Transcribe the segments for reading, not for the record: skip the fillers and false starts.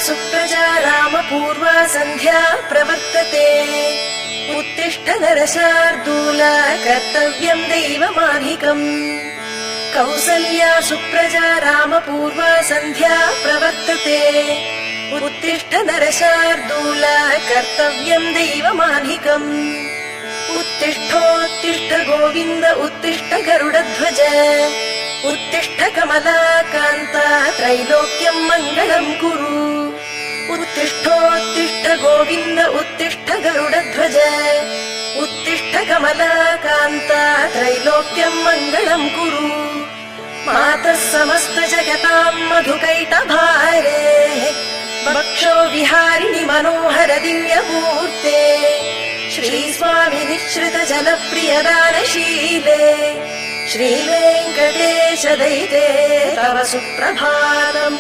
सुप्रजा रामपूर्वा सन्ध्या प्रवर्तते। उत्तिष्ठ नरशार्दूल कर्तव्यम् दैवमाह्निकम्। कौसल्या सुप्रजा रामपूर्वा सन्ध्या प्रवर्तते। उत्तिष्ठ नरशार्दूल कर्तव्यम् दैवमाह्निकम्। उत्तिष्ठोत्तिष्ठ गोविन्द उत्तिष्ठ गरुडध्वज। उत्तिष्ठ कमलाकान्ता त्रैलोक्यम् मङ्गलम् कुरु। उत्तिष्ठोत्तिष्ठ गोविन्द उत्तिष्ठ गरुडध्वज। उत्तिष्ठ कमलाकान्ता त्रैलोक्यम् मङ्गलम् कुरु। मातः समस्त जगताम् मधुकैटभारेः वक्षो विहारिणि मनोहर दिव्यमूर्ते। श्रीस्वामि निःश्रित जनप्रियदानशीले श्रीवेङ्कटेश दयिते तव सुप्रभातम्।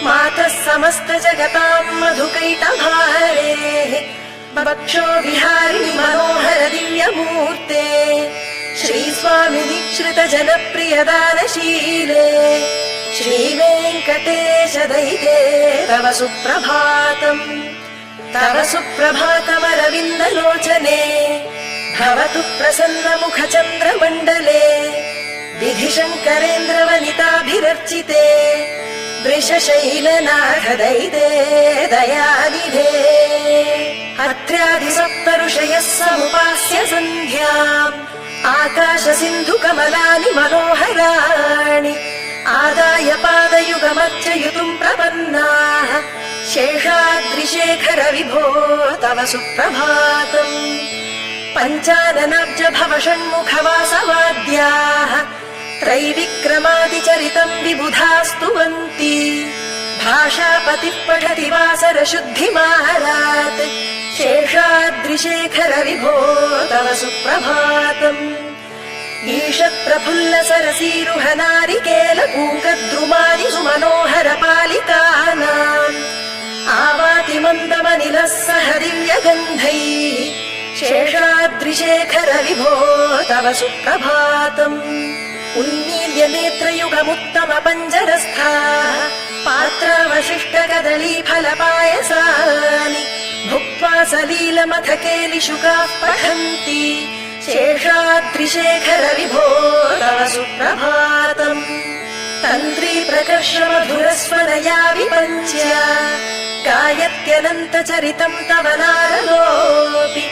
मातः समस्त जगताम् मधुकैटभारेः वक्षो विहारिणि मनोहर दिव्यमूर्ते। श्रीस्वामि निःश्रित जनप्रियदानशीले श्रीवेङ्कटेश दयिते तव सुप्रभातम्। तव सुप्रभातमरविन्दलोचने भवतु प्रसन्न मुख चन्द्रमण्डले। विधिशङ्करेन्द्र वनिताभिरर्चिते वृषशैलनाथ दयिते दयानिधे। अत्र्यादि सप्त ऋषयः समुपास्य सन्ध्याम् आकाश सिन्धु कमलानि मनोहराणि। आदाय पादयुगमर्चयितुम् प्रपन्नाः शेषाद्रिशेखर विभो तव सुप्रभातम्। पञ्चाननाब्ज भव षण्मुखवासवाद्याः त्रैविक्रमादिचरितम् विबुधास्तुवन्ति। भाषापतिः पठति वासर शुद्धिमारात् शेषाद्रिशेखर विभो तव सुप्रभातम्। ईषत् प्रफुल्ल सरसीरुह नारिकेल पूकद्रुमादि सुमनोहर पालिकानाम् आवाति मन्दमनिलः सह दिव्यगन्धैः शेषाद्रिशेखर विभो तव सुप्रभातम्। उन्मील्य नेत्रयुगमुत्तम पञ्जरस्थाः पात्रावशिष्ट कदली फलपायसानि भुक्त्वा सलीलमथ केलिशुकाः पठन्ति शेषाद्रिशेखर विभो तव सुप्रभातम्। तन्त्री प्रकर्ष मधुरस्वरया विपञ्च्य गायत्यनन्त चरितम् तव नारदोऽपि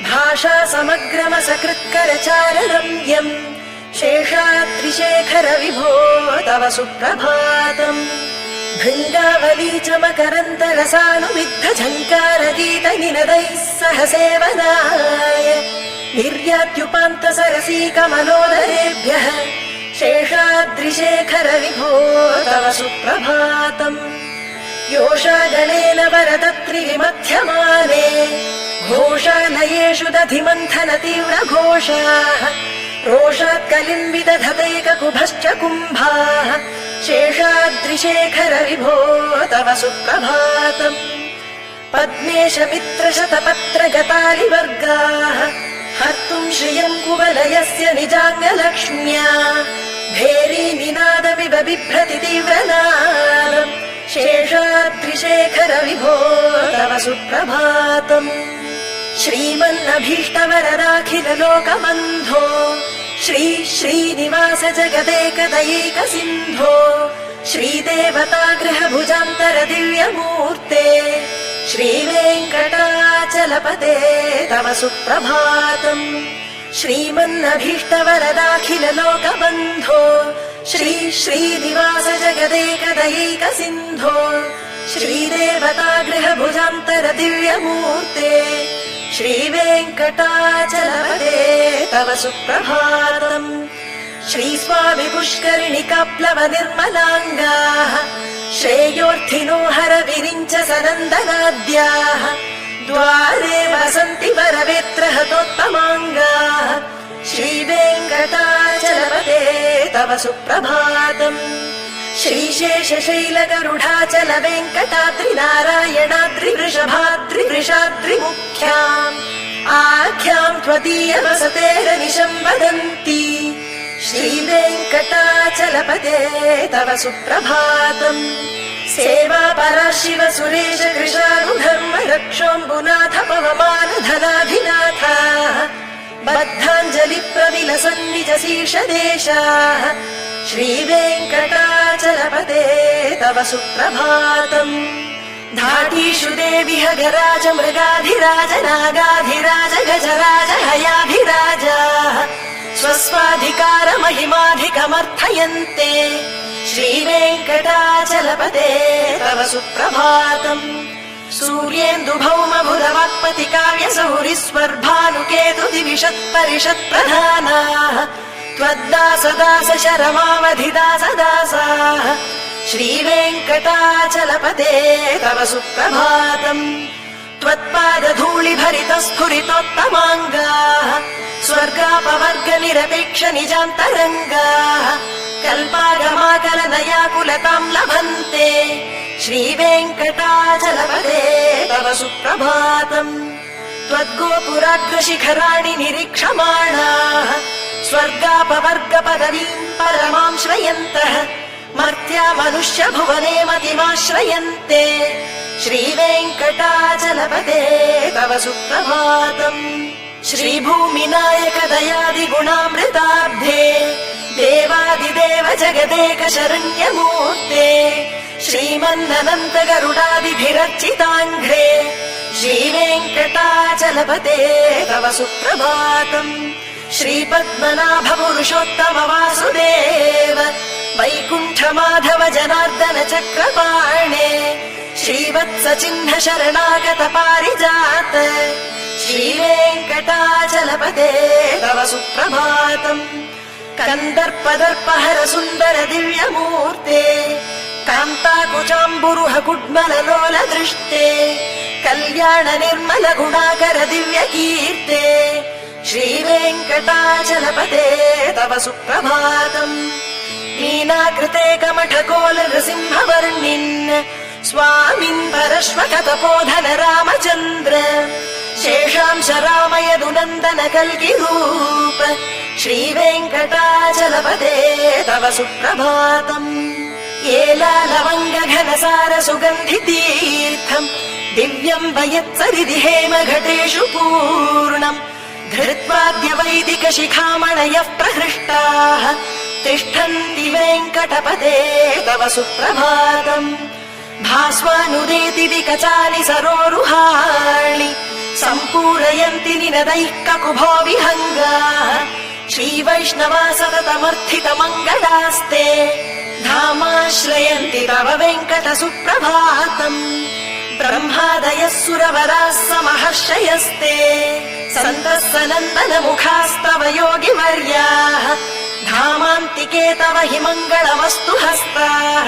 भाषा समग्रमसकृत्करचाररम्यम् शेषाद्रिशेखर विभो तव सुप्रभातम्। भृङ्गावली च मकरन्त रसानुविद्ध झङ्कार गीत निनदैः सह सेवनाय निर्यात्युपान्त सरसी कमलोदरेभ्यः शेषाद्रिशेखर विभो तव सुप्रभातम्। योषागणेन वरदत्रिविमध्यमाने घोषालयेषु दधिमन्थन तीव्र घोषाः रोषात् कलिम् विदधतैककुभश्च कुम्भाः शेषाद्रिशेखर विभो तव सुप्रभातम्। पद्मेश मित्र शतपत्र गतालिवर्गाः हर्तुम् श्रियम् कुवलयस्य निजाङ्गलक्ष्म्या भेरी निनादमिव बिभ्रति तीव्रनादम् शेषाद्रिशेखर विभो तव सुप्रभातम्। श्रीमन्नभीष्टवरदाखिल लोकबन्धो श्री श्रीनिवास जगदेकदैक सिन्धो श्रीदेवतागृह भुजान्तर दिव्यमूर्ते श्रीवेङ्कटाचलपते तव सुप्रभातम्। श्रीमन्नभीष्टवरदाखिल लोकबन्धो श्री श्रीनिवास जगदेकदैक सिन्धो श्रीदेवतागृह भुजान्तर दिव्यमूर्ते श्रीवेङ्कटाचलपते तव सुप्रभातम्। श्रीस्वामि पुष्करिणि काप्लव निर्मलाङ्गाः श्रेयोर्थिनो हर विरिञ्च सनन्दनाद्याः द्वारे वसन्ति वरवेत्र हतोत्तमाङ्गाः श्रीवेङ्कटाचलपते तव सुप्रभातम्। श्रीशेषशैलगरुडाचल वेङ्कटाद्रि नारायणाद्रि वृषभाद्रि वृषाद्रिमुख्याम् आख्याम् त्वदीय वसतेरनिशम् वदन्ति श्रीवेङ्कटाचलपते तव सुप्रभातम्। सेवा परा शिव सुरेश कृशानुधर्म रक्षोऽम्बुनाथ पवमान धनाधिनाथ बद्धाञ्जलि प्रविलसन्निज शीर्षदेशाः श्रीवेङ्कटाचलपते तव सुप्रभातम्। धाटीषु देविह गराज मृगाधिराज नागाधिराज गजराज हयाधिराज स्वस्वाधिकार महिमाधिकमर्थयन्ते श्रीवेङ्कटाचलपते तव सुप्रभातम्। सूर्येन्दु भौम भुरवाक्पति काव्य सौरिस्वर्भानुकेतु दिविषत्परिषत् प्रधानाः त्वद्दास दास शरमावधि दास दासाः श्रीवेङ्कटाचलपते तव सुप्रभातम्। त्वत्पाद धूलि भरित स्फुरितोत्तमाङ्गाः स्वर्गापवर्ग निरपेक्ष निजान्तरङ्गाः कल्पागमाकलनयाकुलताम् लभन्ते श्रीवेङ्कटाचलपते तव सुप्रभातम्। त्वद्गोपुराग्रशिखराणि निरीक्षमाणाः स्वर्गापवर्ग पदवीम् परमाम् श्रयन्तः मर्त्या मनुष्य भुवने मतिमाश्रयन्ते श्रीवेङ्कटाचलपते तव सुप्रभातम्। श्रीभूमिनायक दयादि गुणामृताब्धे देवादिदेव जगदेक शरण्यमूर्ते श्रीमन्ननन्त गरुडादिभिरर्चिताङ्घ्रे श्रीवेङ्कटाचलपते तव सुप्रभातम्। श्रीपद्मनाभ पुरुषोत्तम वासुदेव वैकुण्ठ माधव जनार्दन चक्रपाणे श्रीवत्स चिह्न शरणागत पारिजात श्रीवेङ्कटाचलपते तव सुप्रभातम्। कन्दर्पदर्पहर सुन्दर दिव्यमूर्ते कान्ताकुचाम्बुरुह कुड्मललोल दृष्टे कल्याण निर्मल गुणाकर दिव्य कीर्ते श्रीवेङ्कटाचलपते तव सुप्रभातम्। मीनाकृते कमठकोल नृसिंहवर्णिन् स्वामिन् परश्वकतपोधन रामचन्द्र शेषांश रामयदुनन्दन कल्किरूप श्रीवेङ्कटाचलपते तव सुप्रभातम्। एलालवङ्ग घनसार सुगन्धि तीर्थम् दिव्यम् वयत्सरिदि हेम घटेषु पूर्णम् धृत्वाद्य वैदिक शिखामणयः प्रहृष्टाः तिष्ठन्ति वेङ्कटपते तव सुप्रभातम्। भास्वानुदेति विकचानि सरोरुहाणि सम्पूरयन्ति निनदैः ककुभो विहङ्गाः श्रीवैष्णवा सततमर्थित मङ्गलास्ते धामाश्रयन्ति तव वेङ्कट सुप्रभातम्। ब्रह्मादयः सुरवराः समहर्षयस्ते सन्तः सनन्दन मुखास्तव योगिवर्याः धामान्तिके तव हि मङ्गलमस्तु हस्ताः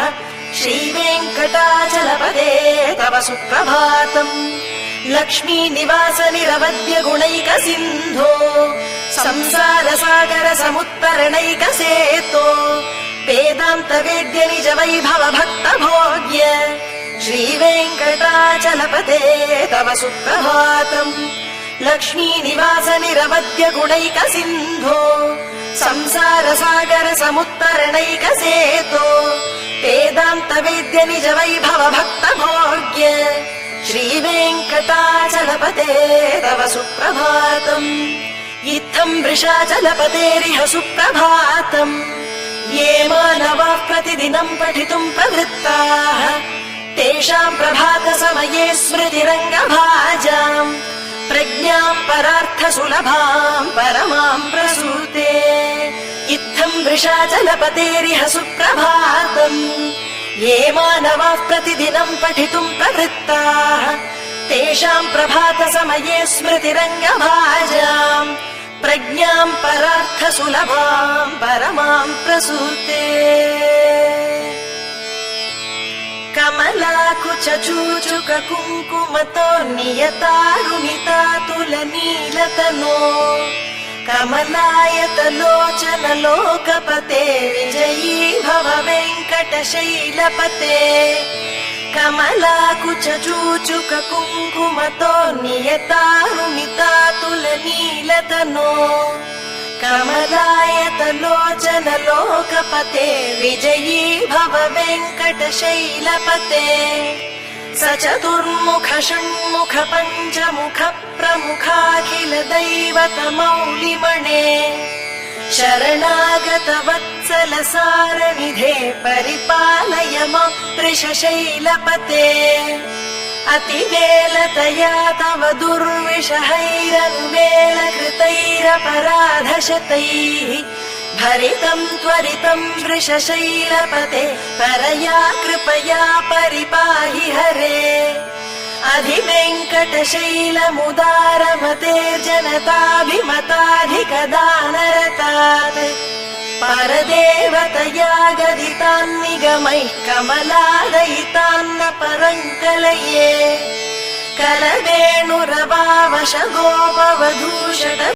श्रीवेङ्कटाचलपते तव सुप्रभातम्। लक्ष्मी निवास निरवद्य गुणैक सिन्धो संसार सागर समुत्तरणैक सेतो वेदान्त वेद्य निज वैभव भक्त भोग्य श्रीवेङ्कटाचलपते तव सुप्रभातम्। लक्ष्मी निवास निरवद्य गुणैक सिन्धो संसार सागर समुत्तरणैक सेतो वेदान्त वेद्य निज वैभव भक्त भोग्य श्रीवेङ्कटाचलपते तव सुप्रभातम्। इत्थम् वृषाचलपतेरिह सुप्रभातम्। ये मानवाः प्रतिदिनम् पठितुम् प्रवृत्ताः तेषाम् प्रभात समये स्मृतिरङ्गभाजाम् प्रज्ञाम् परार्थ सुलभाम् परमाम् प्रसूते। इत्थम् वृषाचलपतेरिह सुप्रभातम्। ये मानवाः प्रतिदिनम् पठितुम् प्रवृत्ताः तेषाम् प्रभात समये स्मृतिरङ्गभाजाम् प्रज्ञाम् परार्थ सुलभाम् परमाम् प्रसूते। कमलाकुच चूचुक कुङ्कुमतो नियतारुणितातुलनीलतनो कमलायत लोचन लोकपते विजयी भव वेङ्कटशैलपते। कमलाकुच चूचुक कुङ्कुमतो नियतारुणितातुलनीलतनो कमलायतलोचन लोकपते विजयी भव वेङ्कटशैलपते सचतुर्मुख षण्मुख पञ्चमुख प्रमुखाखिल दैवत मौलिमणे शरणागत वत्सल सारनिधे परिपालय मां वृषशैलपते अतिवेलतया तव दुर्विषहैरनुवेल कृतैरपराधशतैः भरितं त्वरितं वृषशैलपते परया कृपया परिपाहि हरे अधिवेङ्कटशैलमुदारमतेर्जनताभिमताधिकदानरतात् परदेवतया गदितान्निगमैः कमलादयितान्न परङ्कलये कलवेणुरवावश गोपवधूषट